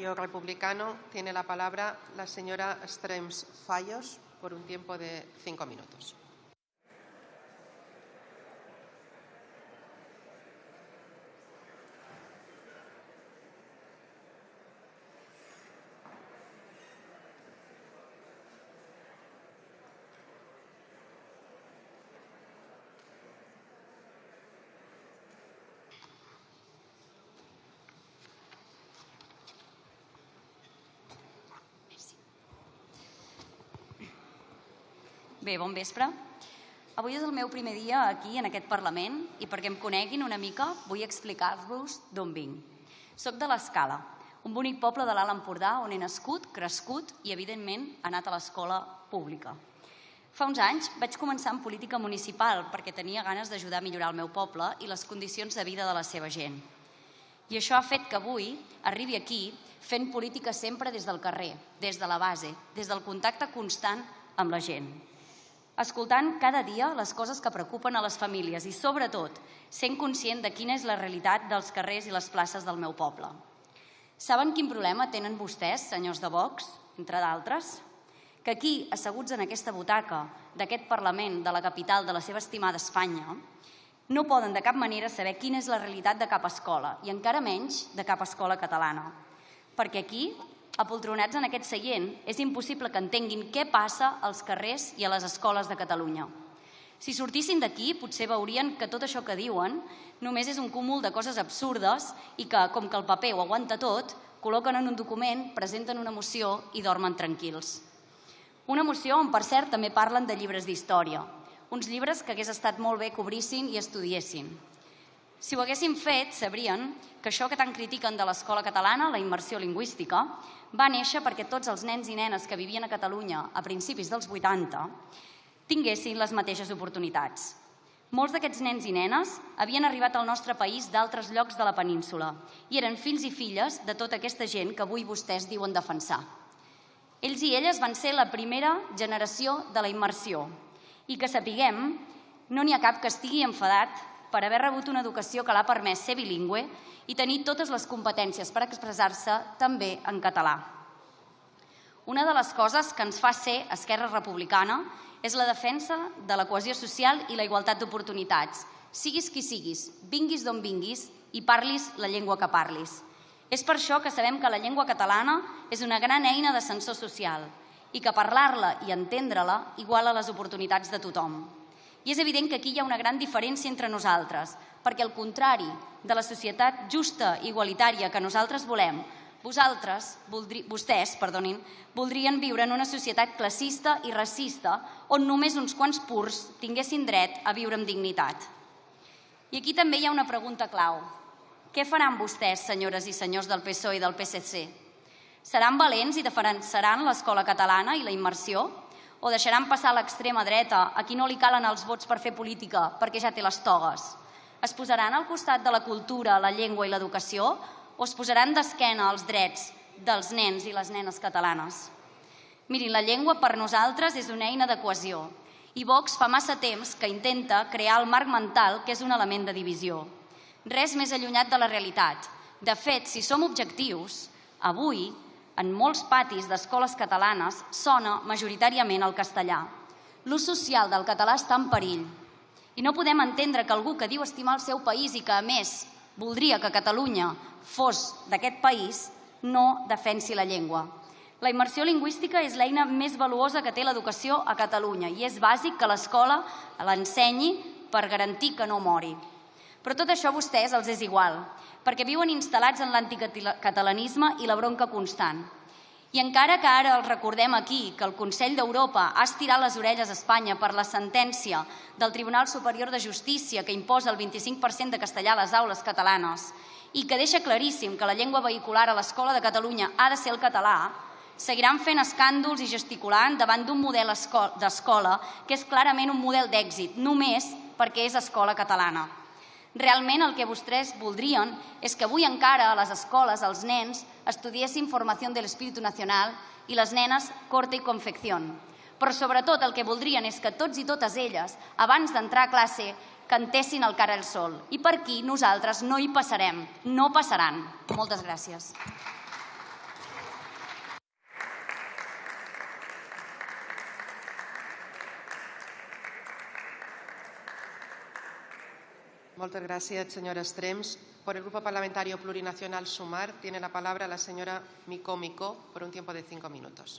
Republicano tiene la palabra la señora Strems Fallos por un tiempo de 5 minutos. Bé, bon vespre. Avui és el meu primer dia aquí, en aquest Parlament, i perquè em coneguin una mica vull explicar-vos d'on vinc. Soc de l'Escala, un bonic poble de l'Alt Empordà on he nascut, crescut i, evidentment, anat a l'escola pública. Fa uns anys vaig començar en política municipal perquè tenia ganes d'ajudar a millorar el meu poble i les condicions de vida de la seva gent. I això ha fet que avui arribi aquí fent política sempre des del carrer, des de la base, des del contacte constant amb la gent, escoltant cada dia les coses que preocupen a les famílies i, sobretot, sent conscient de quina és la realitat dels carrers i les places del meu poble. Saben quin problema tenen vostès, senyors de Vox, entre d'altres? Que aquí, asseguts en aquesta butaca d'aquest Parlament de la capital de la seva estimada Espanya, no poden de cap manera saber quina és la realitat de cap escola i encara menys de cap escola catalana. Perquè aquí, apoltronats en aquest seient, és impossible que entenguin què passa als carrers i a les escoles de Catalunya. Si sortissin d'aquí, potser veurien que tot això que diuen només és un cúmul de coses absurdes i que, com que el paper ho aguanta tot, col·loquen en un document, presenten una moció i dormen tranquils. Una moció on, per cert, també parlen de llibres d'història, uns llibres que hagués estat molt bé que obrissin i estudiessin. Si ho haguessin fet, sabrien que això que tant critiquen de l'escola catalana, la immersió lingüística, va néixer perquè tots els nens i nenes que vivien a Catalunya a principis dels 80 tinguessin les mateixes oportunitats. Molts d'aquests nens i nenes havien arribat al nostre país d'altres llocs de la península i eren fills i filles de tota aquesta gent que avui vostès diuen defensar. Ells i elles van ser la primera generació de la immersió i que sapiguem, no n'hi ha cap que estigui enfadat per haver rebut una educació que l'ha permès ser bilingüe i tenir totes les competències per expressar-se també en català. Una de les coses que ens fa ser Esquerra Republicana és la defensa de la cohesió social i la igualtat d'oportunitats, siguis qui siguis, vinguis d'on vinguis i parlis la llengua que parlis. És per això que sabem que la llengua catalana és una gran eina d'ascensor social i que parlar-la i entendre-la iguala les oportunitats de tothom. I és evident que aquí hi ha una gran diferència entre nosaltres, perquè al contrari de la societat justa i igualitària que nosaltres volem, vostès voldrien viure en una societat classista i racista on només uns quants purs tinguessin dret a viure amb dignitat. I aquí també hi ha una pregunta clau. Què faran vostès, senyores i senyors del PSOE i del PSC? Seran valents i defensaran l'escola catalana i la immersió? O deixaran passar a l'extrema dreta a qui no li calen els vots per fer política perquè ja té les togues? Es posaran al costat de la cultura, la llengua i l'educació o es posaran d'esquena als drets dels nens i les nenes catalanes? Mirin, la llengua per nosaltres és una eina de cohesió i Vox fa massa temps que intenta crear el marc mental que és un element de divisió. Res més allunyat de la realitat. De fet, si som objectius, avui en molts patis d'escoles catalanes sona majoritàriament el castellà. L'ús social del català està en perill i no podem entendre que algú que diu estimar el seu país i que, a més, voldria que Catalunya fos d'aquest país, no defensi la llengua. La immersió lingüística és l'eina més valuosa que té l'educació a Catalunya i és bàsic que l'escola l'ensenyi per garantir que no mori. Però tot això a vostès els és igual, perquè viuen instal·lats en l'anticatalanisme i la bronca constant. I encara que ara els recordem aquí que el Consell d'Europa ha estirat les orelles a Espanya per la sentència del Tribunal Superior de Justícia que imposa el 25% de castellà a les aules catalanes i que deixa claríssim que la llengua vehicular a l'escola de Catalunya ha de ser el català, seguiran fent escàndols i gesticulant davant d'un model d'escola que és clarament un model d'èxit, només perquè és escola catalana. Realment el que vostès voldrien és que avui encara a les escoles els nens estudiessin formació de l'espíritu nacional i les nenes corte i confecció. Però sobretot el que voldrien és que tots i totes elles, abans d'entrar a classe, cantessin el Cara al Sol. I per aquí nosaltres no hi passarem, no passaran. Moltes gràcies. Muchas gracias, señora Strems. Por el Grupo Parlamentario Plurinacional Sumar tiene la palabra la señora Micó Micó por un tiempo de 5 minutos.